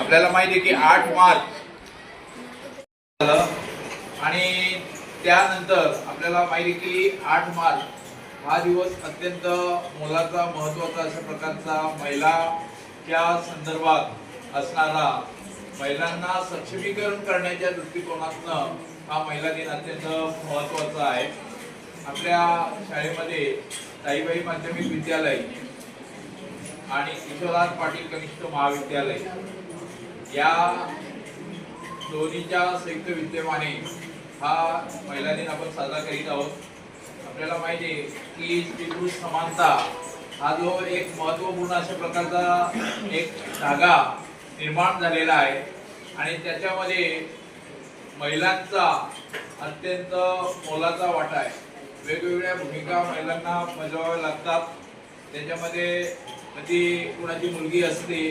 आपल्याला माहिती आहे की 8 मार्च आणि त्यानंतर आपल्याला माहिती आहे की 8 मार्च हा दिवस अत्यंत मोलाचा महत्त्वाचा अशा प्रकारचा महिलाच्या संदर्भात असणारा, महिलांना सक्षमीकरण करण्याच्या दृष्टिकोनातून हा महिला दिन अत्यंत महत्त्वाचा आहे। आपल्या शाळेमध्ये ताईबाई माध्यमिक विद्यालय आणि किशोरदास पाटील कनिष्ठ महाविद्यालय या दोन्हीच्या संयुक्त विद्यमाने हा महिला दिन आपण साजरा करीत आहोत। आपल्याला माहिती आहे की स्त्री-पुरुष समानता हा जो एक महत्त्वपूर्ण अशा प्रकारचा एक धागा निर्माण झालेला आहे आणि त्याच्यामध्ये महिलांचा अत्यंत मोलाचा वाटा आहे। वेगवेगळ्या भूमिका महिलांना बजावाव्या लागतात। त्याच्यामध्ये कधी कुणाची मुलगी असते,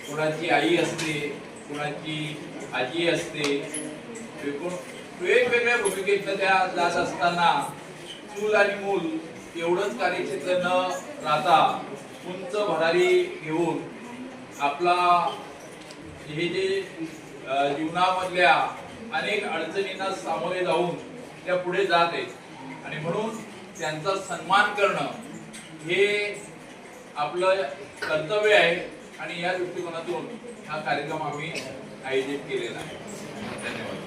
कुणाची आई असते, कुणाची आजी असते, वेगवेगळ्या भूमिकेत त्या जात असताना चूल आणि मूल एवढंच कार्यक्षेत्र न राहता उंच भरारी घेऊन आपला हे जे जीवनामधल्या अनेक अडचणींना सामोरे जाऊन त्या पुढे जात आहेत आणि म्हणून त्यांचा सन्मान करणं हे आपलं कर्तव्य आहे आणि या दृष्टिकोनातून हा कार्यक्रम आम्ही आयोजित केलेला आहे। धन्यवाद।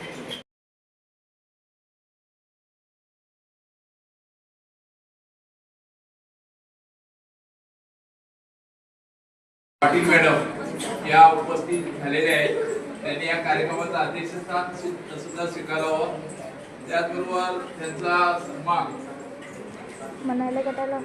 पाटील मॅडम या उपस्थित झालेल्या आहेत, त्यांनी या कार्यक्रमाचं अध्यक्षस्थान सुद्धा स्वीकारावं, त्याचबरोबर त्यांचा सन्मान म्हणायला गटाला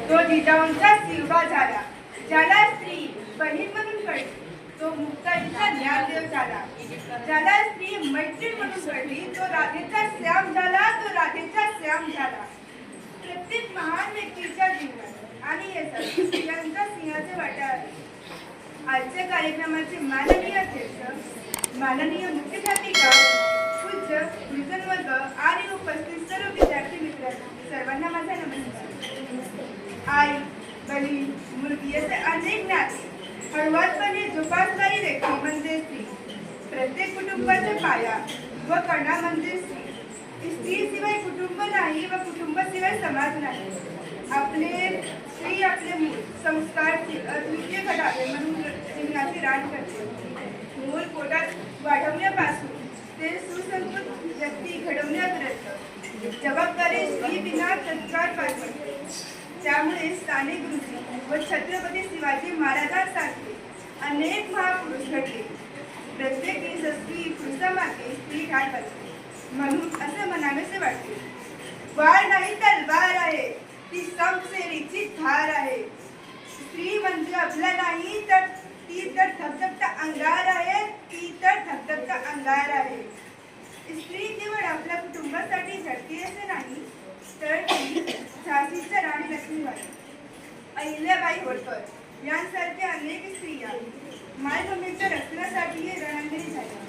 तो जिजाऊंचा शिवबा झाला, ज्याला स्त्री बहीण म्हणून कळली तो मुक्ताईचा ज्ञानदेव झाला, ज्याला स्त्री मैत्रीण म्हणून कळली तो राधेचा श्याम झाला, तो राधेचा श्याम झाला। प्रत्येक महान व्यक्तीच्या जीवनात आणि या स्त्रियांचा सिंहाचे वाटा आहे। आजच्या कार्यक्रमाचे माननीय अध्यक्ष, माननीय मुख्याध्यापिका, पूज्य गुरुजन वर्ग आणि उपस्थित सर्व विद्यार्थी मित्रांनो, सर्वांना माझा नमस्कार। आई, बहीण, मुलगी असे अनेक नाते हळवादपणे जोपासणारी व्यक्ती म्हणजे स्त्री। प्रत्येक कुटुंबाचा पाया व कणा म्हणजे स्त्री। स्त्रीशिवाय कुटुंब नाही व कुटुंबाशिवाय समाज नाही। स्त्री आपले मूळ संस्कारशील अद्वितीय घडावे म्हणून जीवनाची रान करते। मूल पोटात वाढवण्यापासून ते सुसंस्कृत व्यक्ती घडवण्यापर्यंत जबाबदारी स्त्री बिना तत्काळ पार पडते। त्यामुळे स्थानिक ऋषी व छत्रपती शिवाजी महाराजांसारखे अनेक महापुरुष घडले। प्रत्येक यशस्वी पुरुषामागे स्त्री घाट असते, म्हणून असे म्हणावेसे वाटते, वार नाही तलवार आहे, ती समशेरीची धार आहे। स्त्री म्हणजे आपला नाही तर ती तर धगधगता अंगार आहे, ती तर धगधगता अंगार आहे। स्त्री केवळ आपल्या कुटुंबासाठी झटते असे नाही, तर ती झाशीच्या राणी लक्ष्मीबाई, अहिल्याबाई होळकर यांसारख्या अनेक स्त्रिया मायभूमीच्या रक्षणासाठी रणांगणी झाल्या।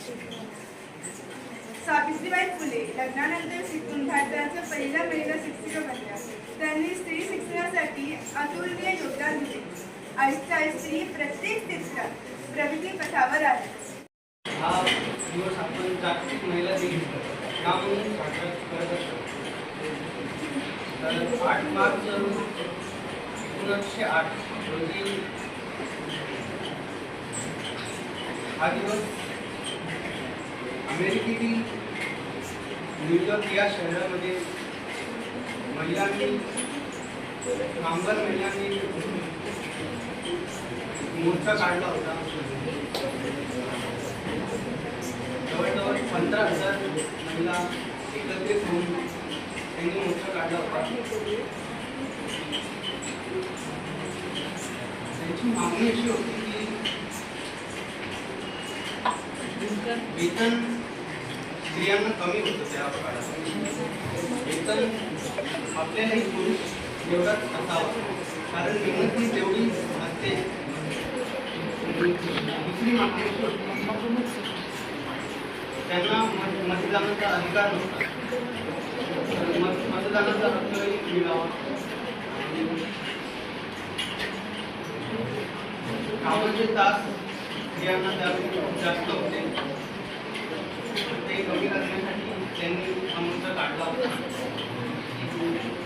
सावित्रीबाई फुले लग्नानंतर शिकून भारताच्या पहिल्या महिला शिक्षिका बनल्या। त्यांनी स्त्री शिक्षणासाठी अतुलनीय योगदान दिले। आजच्या स्त्री प्रत्येक क्षेत्रात प्रगती पथावर आहे। हा दिवस आपण जागतिक महिला दिन का म्हणून साजरा करत असतो। 8 मार्च 1908 रोजी हा दिवस अमेरिकेतील न्यूयॉर्क या शहरामध्ये महिलांनी, कामगार महिलांनी मोर्चा काढला होता। जवळजवळ 15,000 महिला एकत्रित होऊन त्यांनी मोर्चा काढला होता। त्यांची मागणी अशी होती की वेतन स्त्रियांना कमी होतं त्या काळात. वेतन आपल्यालाही पुरुष एवढाच असावा, कारण मेहनत ही तेवढी असते. दुसरी मागणी त्यांना मतदानाचा अधिकार नव्हता. मतदानाचा हक्कही मिळावा. कामाचे तास स्त्रियांना त्यावेळी खूप जास्त होते. ते कमी करण्यासाठी त्यांनी हा मुद्दा काढला होता.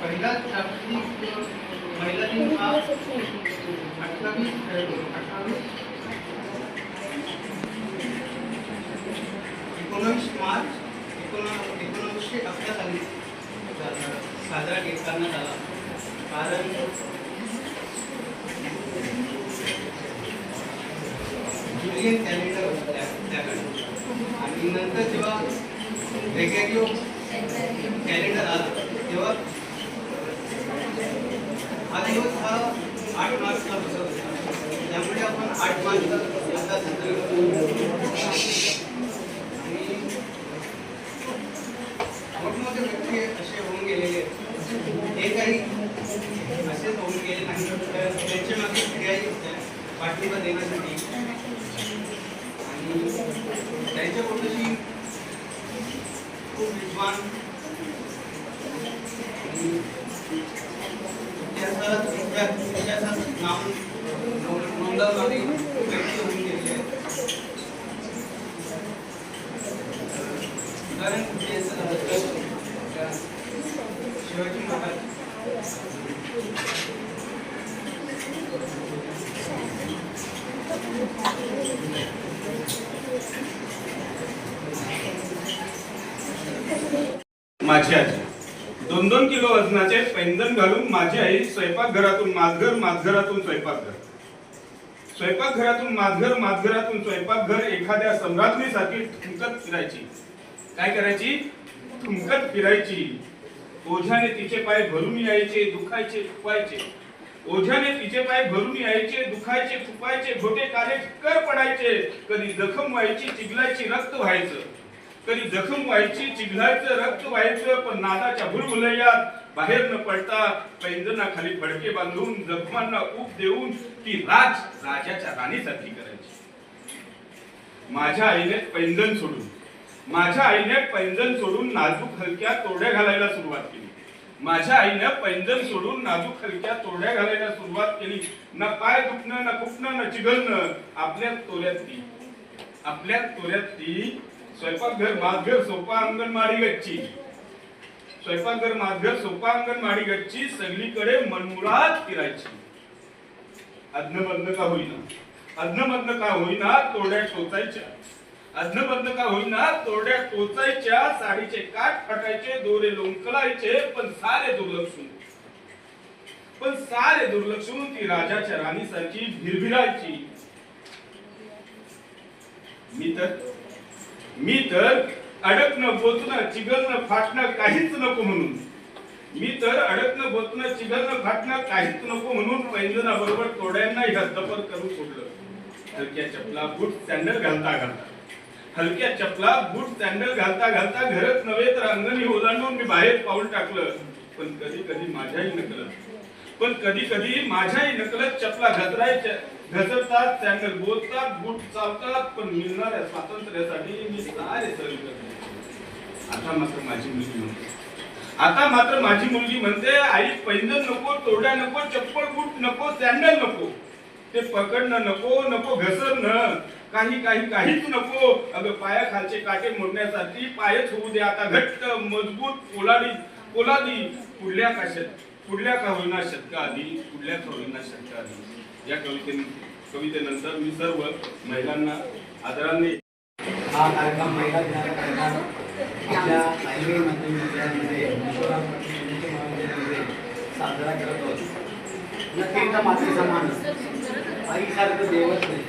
पहिला जागतिक महिला दिन हा 19 मार्च 1911 साली साजरा करण्यात आला. कारण जुलियन कॅलेंडर होतं त्याकडे, आणि नंतर जेव्हा ग्रेगोरियो कॅलेंडर आलं तेव्हा हा दिवस हा 8 मार्चला बसत होता. त्यामुळे आपण 8 मार्चला आता साजरा करतो. आणि मोठमोठे व्यक्ती असे होऊन गेलेले आहेत. हे काही असेच होऊन गेले नाही, तर त्यांच्या मागे स्त्रियाही होत्या पाठिंबा देण्यासाठी. आणि त्यांच्या पोटाशी खूप विद्वान इतिहासात नाव नोंदवणारे व्यक्ती होऊन गेलेले आहेत. उदाहरण शिवाजी महाराज माझी आजी 2-2 किलो वजनाचे पैंजण घालून माझी आई स्वयंपाकघरातून माजघर, माजघरातून स्वयंपाकघर, स्वयंपाकघरातून माजघर, माजघरातून स्वयंपाकघर एखाद्या सम्राज्ञीसारखी ठुमकत फिरायची. काय करायची? ठुमकत फिरायची. ओझ्याने तिचे पाय भरून यायचे, दुखायचे, फुपायचे. ओझ्याने तिचे पाय भरून यायचे, दुखायचे, फुपायचे. घोटे काले ठक्कर पडायचे. कधी जखम व्हायची, चिघलायची, रक्त व्हायचं. कधी जखम व्हायची, चिघलायचं, रक्त व्हायचं. पण नादाच्या भुलभुलैयात बाहेर न पडता पैंजणाखाली फडके बांधून जखमांना ऊब देऊन ती राजाच्या राणीसारखी करायची. माझ्या आईने पैंजण सोडून नाजूक हलक्या तोड्या घालायला सुरुवात केली. माझ्या आईने पैंजण सोडून नाजूक हलक्या तोड्या घालायला सुरुवात केली. न पाय दुखणं, न खुपणं, न चिघलणं. आपल्या तोल्यात ती स्वयंपाकघर, माजघर, सोपा, अंगण, माडी, गच्ची. स्वयंपाकघर, माजघर, सोपा, अंगण, माडी, गच्ची सगळीकडे मनमुराद फिरायची. अदनबदन का होईना तोड्या टोचायच्या. अदनबदन का होईना तोड्या टोचायच्या. साडीचे काठ फाटायचे, दोरे लोंकलायचे. पण सारे दुर्लक्षून ती राजाच्या राणीसारखी भिरभिरायची. मी तर अडकणं, बोचणं, चिघलणं, फाटणं काहीच नको म्हणून. काहीच नको म्हणून पैंजणाबरोबर तोड्यांनाही हद्दपर करून सोडलं. हलक्या चपला, बूट, सँडल घालता घालता घरच नव्हे तर अंगणी ओलांडून मी बाहेर पाऊल टाकलं. पण कधी कधी माझ्याही नकलत चपला घसरतात, सँडल बोलतात, बूट चालतात. पण मिळणाऱ्या स्वातंत्र्यासाठी मी सारे सहन करते. आता मात्र माझी मुलगी म्हणते, आई पैंजण नको, तोड्या नको, चप्पल, बूट नको, सँडल नको. ते पकडणं नको, घसरणं काहीच नको. अगं पायाखालचे काटे मोडण्यासाठी पायच होऊ दे आता घट्ट, मजबूत, पोलादी. पुढल्या का होईना शतका आधी. या कवितेनंतर मी सर्व महिलांना आदराने हा कार्यक्रम महिला दिनाचा कार्यक्रम आपल्या आयव्ही माध्यमिक विद्यालयामध्ये साजरा करत आहोत. नक्कीच मातृ समान आईसारखं देवच नाही.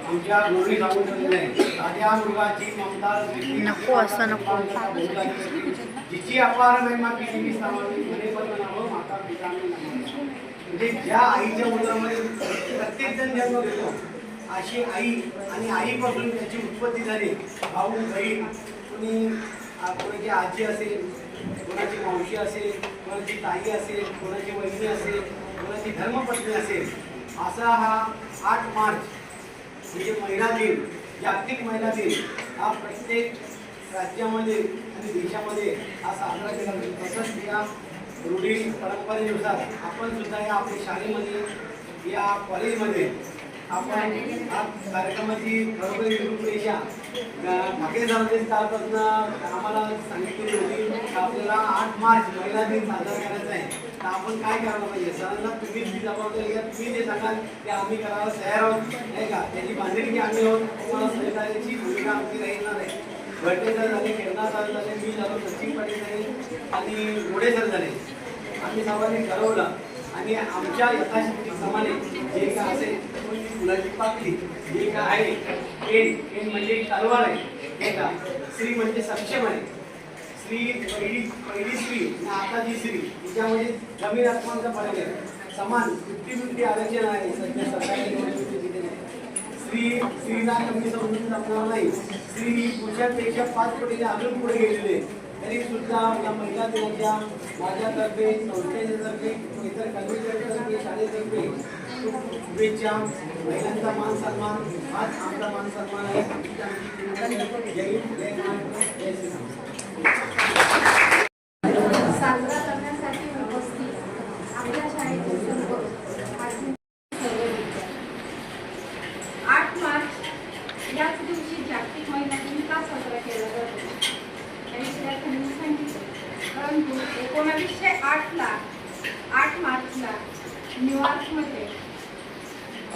आमच्या मुली सांगून ठेवलेलं आहे, साध्या मृगाची ममता नको असं नको. जिची अपार महिमा केली सामाजिक म्हणे पण नावं माता पिता. म्हणजे ज्या आईच्या मुलामध्ये प्रत्येक जण जन्म घेतो अशी आई आणि आईपासून त्याची उत्पत्ती झाली. भाऊ बहीण कोणाची आजी असेल, कोणाची मावशी असेल, कोणाची ताई असेल, कोणाची वहिनी असेल, कोणाची धर्मपत्नी असेल. असा हा 8 मार्च म्हणजे महिला दिन, जागतिक महिला दिन हा प्रत्येक राज्यामध्ये आणि देशामध्ये हा साजरा केला जातो. तसंच या रूढी परंपरेनुसार आपण सुद्धा या आपल्या शाळेमध्ये या कॉलेजमध्ये आपण हा कार्यक्रमाची बरोबर रूपरेषा मागे जाऊन कालपासून आम्हाला सांगितलेली होती की आपल्याला 8 मार्च महिला दिन साजरा करायचा आहे. तर आपण काय करायला पाहिजे? सरांना तुम्ही जी जबाबदारी घ्या, तुम्ही जे सांगाल ते आम्ही करायला तयार आहोत नाही का. त्याची बांधिलकी आम्ही आहोत. तुम्हाला सहकार्याची भूमिका आमची राहणार आहे. भरते सर झाले, किरणा सर झाले, मी झालो, सचिन पाटील झाले आणि गोडे सर झाले. आम्ही सर्वांनी ठरवलं आणि आमच्या यथाशक्तीप्रमाणे जे काय असेल मुलाची पाकळी जे काय आहे, एन म्हणजे तलवार आहे नाही का. स्त्री म्हणजे सक्षम आहे. स्त्री पहिली स्त्री आणि आता जी स्त्री तिच्यामध्ये जमीन आसमानचा फरक आहे. समान 50-50 आरक्षण आहे सध्या सरकारने. स्त्रीला कमी समजून जमणार नाही. स्त्री ही पुरुषांपेक्षा 5 पटीने अजून पुढे गेलेली आहे. तरी सुद्धा या महिला दिनाच्या माझ्यातर्फे, संस्थेतर्फे, इतर कमिटीतर्फे, शाळेतर्फे खूप शुभेच्छा. महिलांचा मान सन्मान हाच आमचा मान सन्मान आहे. जय हिंद, जय महाराष्ट्र, जय श्रीराम. साजरा करण्यासाठी उपस्थित आपल्या शाळेचे सर्व 8 मार्च याच दिवशी जागतिक महिला दिन का साजरा केला जातो या विद्यार्थ्यांनी सांगितलं. परंतु 1908ला 8 मार्चला न्यूयॉर्कमध्ये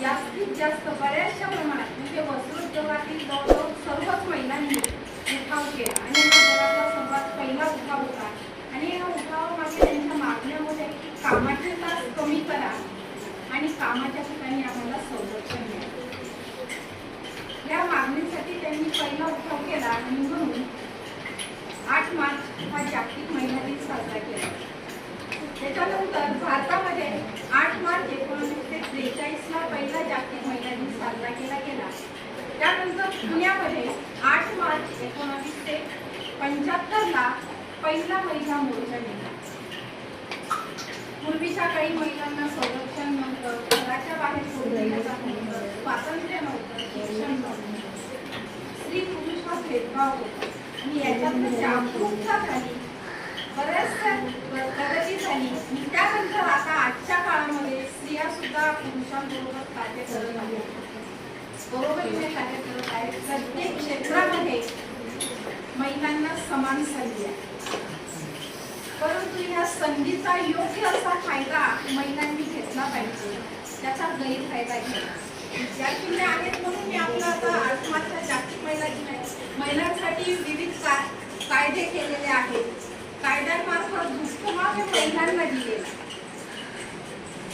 जास्तीत जास्त बऱ्याचशा प्रमाणात म्हणजे वस्त्रोद्योगातील जवळजवळ सर्वच महिलांनी उठाव केला आणि हा जगातला सर्वात पहिला उठाव होता. आणि या उठावामागे त्यांच्या मागण्यामध्ये कामाचे तास कमी करा आणि कामाच्या ठिकाणी आम्हाला संरक्षण द्या या मागणीसाठी त्यांनी पहिला उठाव केला आणि म्हणून 8 मार्च हा जागतिक महिला दिन साजरा केला. त्याच्यानंतर भारतामध्ये 8 मार्च 1943ला पहिला जागतिक महिला दिन साजरा केला गेला. त्यानंतर पुण्यामध्ये 8 मार्च 1975ला पहिला महिला मोर्चा निघाला. पूर्वीच्या काही महिलांना संरक्षण नव्हतं, घराच्या बाहेर सोडलेलं नव्हतं, स्वातंत्र्य नव्हतं, शिक्षण नव्हतं, स्त्री पुरुष हा भेदभाव होता आणि याच्यातून जागरूकता झाली, बऱ्याचशा प्रगती झाली. त्यानंतर आता आजच्या काळामध्ये स्त्रिया सुद्धा पुरुषांबरोबर कार्य करत आहेत, बरोबरीने कार्य करत आहेत. प्रत्येक क्षेत्रामध्ये महिलांना समान संधी आहे. परंतु या संधीचा योग्य असा फायदा महिलांनी घेतला पाहिजे, त्याचा गैरफायदा घ्यावा. विद्यार्थी आहेत म्हणून मी आपला आता 8 मार्चचा जागतिक महिला दिन आहे. महिलांसाठी विविध कायदे केलेले आहेत. कायद्यांमार्फत दुष्टमाप हे महिलांना दिलेला.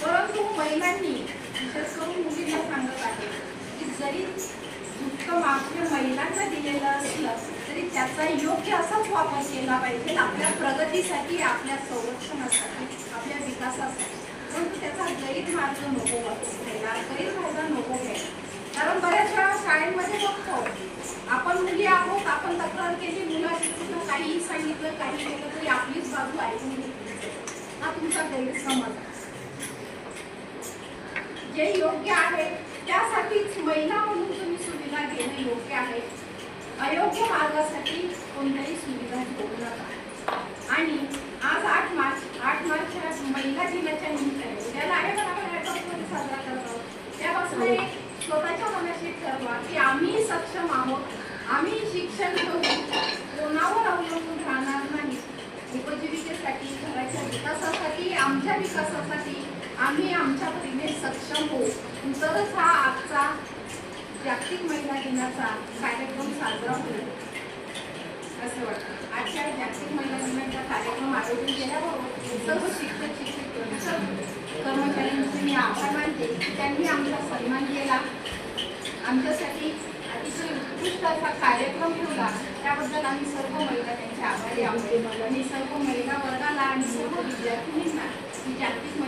परंतु महिलांनी विशेष करून मुलींना सांगत आहे की जरी दुष्टमाप हे महिलांना दिलेलं असलं तरी त्याचा योग्य असाच वापर केला पाहिजे आपल्या प्रगतीसाठी, आपल्या संरक्षणासाठी, आपल्या विकासासाठी. परंतु त्याचा गैरमार्ग नको घ्यायला, गैरफायदा नको घ्यायला. कारण बऱ्याच वेळा शाळेमध्ये बघतो आपण मुली आहोत, आपण तक्रार केली, मुलांना काहीही सांगितलं, काही केलं तरी आपलीच बाजू ऐकून घेतली. हा तुमचा गैरसमज आहे. जे योग्य आहे त्यासाठीच महिला म्हणून तुम्ही सुविधा घेणं योग्य आहे. अयोग्य मार्गासाठी कोणत्याही सुविधा घेऊ नका. आणि आज 8 मार्च ह्या महिला दिनाच्या निमित्ताने उद्याला आहे पण आपण ॲटॉपमध्ये साजरा करत आहोत. त्यापासून एक स्वतःच्या मनाशी ठरवा की आम्ही सक्षम आहोत, आम्ही शिक्षण घेऊ, कोणावर अवलंबून राहणार नाही. उपजीविकेसाठी, घराच्या विकासासाठी, आमच्या विकासासाठी आम्ही आमच्या परीने सक्षम होऊ. तरच हा आजचा जागतिक महिला दिनाचा कार्यक्रम साजरा होईल असं वाटतं. आजच्या जागतिक महिला दिनाचा कार्यक्रम आयोजित केल्याबरोबर सर्व शिक्षक, शिक्षक कर्मचाऱ्यांचे मी आभार मानते की त्यांनी आमचा सन्मान केला, आमच्यासाठी अतिशय उत्कृष्ट असा कार्यक्रम ठेवला. त्याबद्दल आम्ही सर्व महिला त्यांचे आभारी आहोत. आणि सर्व महिला वर्गाला आणि सर्व विद्यार्थिनींना ही जागतिक